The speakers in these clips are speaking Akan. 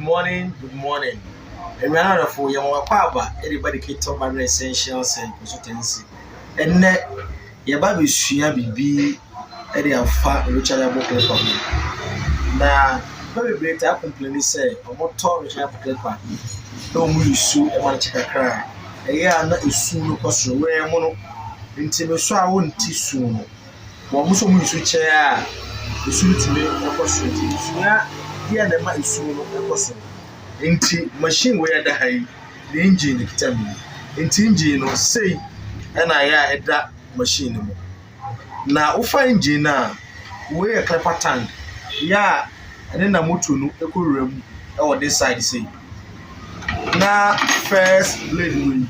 morning, good morning. And we are for your papa, everybody K-TOK by essentials and consultancy. And net your baby share be a fat rechargeable clipper. Now, very great I complain say, or more tall rechargeable clipper. Don't we sue a man chicken cry. A year not is soon cost where mono until so I won't tea soon. One Muslim switch chair, the suit to me, of course, here the man is soon a person. Inti machine where the high the engine tell me. Inti engine no say and I that machine. Now ufa engine now we a clapper tank. Yeah, and then I move to no echo room or this side say. Now first blade we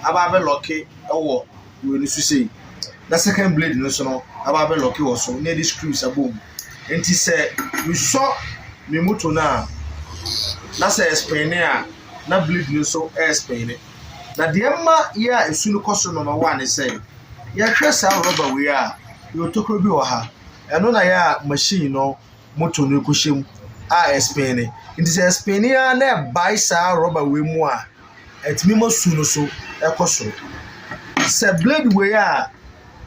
about lucky or we need to say. The second blade no so about lucky also near the screws a boom. And he said we saw me motor now. Na say explain na bleed no so explain na de ma ya esu no koso number 1 say ya hwe sa rubber we a yo tokro bi wo ha eno na ya machine no motor no ekohyem a explain it is explain ya na buy sa rubber we mu a etimi masu no so ekoso se blade we a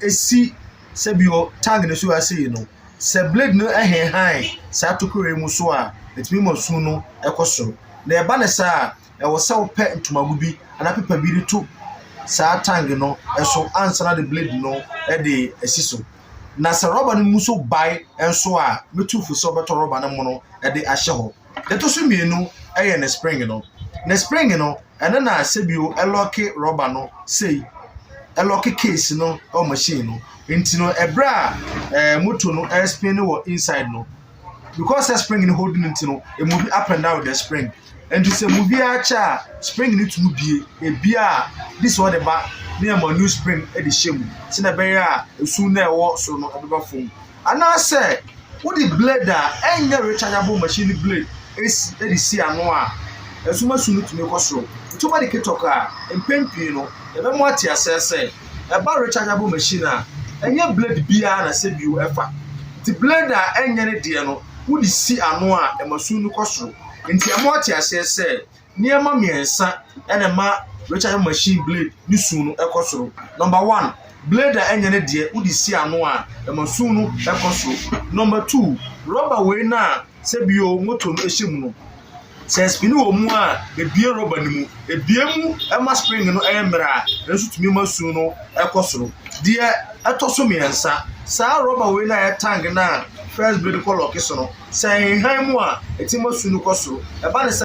esi se bio tag no so ase no se blade no ehenhan sa tokro mu so a etimi masu no ekoso na eba ne sa e wo se wo pe ntomagu bi ana pepa bi to sa tang no eso answer na the blade no e de asiso na se rubber no muso bai enso a metufu so beto rubber no mo no e de ahye ho de to so mienu e ye na spring no ene na asebio e lock rubber no sei e lock case no o machine no enti no ebra moto no e spin no inside no because the spring in holding it no it move up and down with the spring and to say move acha spring need to be a beer this one the back near my new spring at the shame see na be a soon na wo so no ebe phone and I say what the blade any rechargeable machine blade is the see ano a esuma sunu to me so to ba the K-TOK a empempi no ebe mo atia say eba rechargeable machine a enye blade bia na say bi efa the blade enye ne de no would see ano a emasu nu kosoro nti amoti ase se niema miensa ene ma recharge machine blade ni su nu ekosoro number 1 blade enye ne de would see ano a emasu nu ekosoro number 2 rubber we na se bio moto no ehim no se spin wo mu a ebie rubber ni mu ebie mu ema spring no eyemra ensu tumi masu no ekosoro de etoso miensa sa rubber we na tang na first blade ko lock so no say han mu a eti masu no kosoro e ba ne